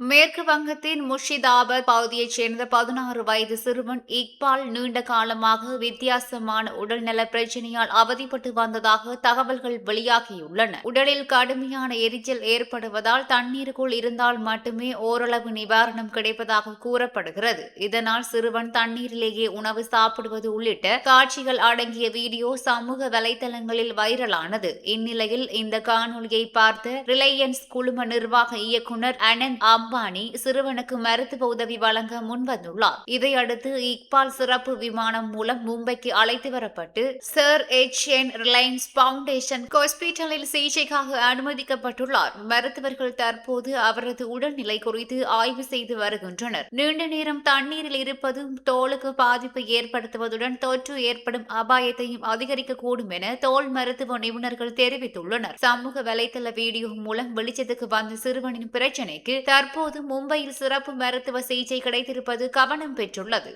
மேற்கு வங்கத்தின் முர்ஷிதாபாத் பகுதியைச் சேர்ந்த 16 வயது சிறுவன் இக்பால் நீண்ட காலமாக வித்தியாசமான உடல்நல பிரச்சினையால் அவதிப்பட்டு வந்ததாக தகவல்கள் வெளியாகியுள்ளன. உடலில் கடுமையான எரிச்சல் ஏற்படுவதால் தண்ணீருக்குள் இருந்தால் மட்டுமே ஓரளவு நிவாரணம் கிடைப்பதாக கூறப்படுகிறது. இதனால் சிறுவன் தண்ணீரிலேயே உணவு சாப்பிடுவது உள்ளிட்ட காட்சிகள் அடங்கிய வீடியோ சமூக வலைதளங்களில் வைரலானது. இந்நிலையில் இந்த காணொலியை பார்த்த ரிலையன்ஸ் குழும நிர்வாக இயக்குநர் அனந்த் அம்பானி சிறுவனுக்கு மருத்துவ உதவி வழங்க முன்வந்துள்ளார். இதையடுத்து இக்பால் சிறப்பு விமானம் மூலம் மும்பைக்கு அழைத்து வரப்பட்டு சர் எச்.என். ரிலையன்ஸ் பவுண்டேஷன் ஹாஸ்பிட்டலில் சிகிச்சைக்காக அனுமதிக்கப்பட்டுள்ளார். மருத்துவர்கள் தற்போது அவரது உடல்நிலை குறித்து ஆய்வு செய்து வருகின்றனர். நீண்ட நேரம் தண்ணீரில் இருப்பது தோலுக்கு பாதிப்பை ஏற்படுத்துவதுடன் தொற்று ஏற்படும் அபாயத்தையும் அதிகரிக்கக்கூடும் என தோல் மருத்துவ நிபுணர்கள் தெரிவித்துள்ளனர். சமூக வலைதள வீடியோ மூலம் வெளிச்சத்துக்கு வந்த சிறுவனின் பிரச்சினைக்கு தற்போது மும்பையில் சிறப்பு மருத்துவ சிகிச்சை கிடைத்திருப்பது கவனம் பெற்றுள்ளது.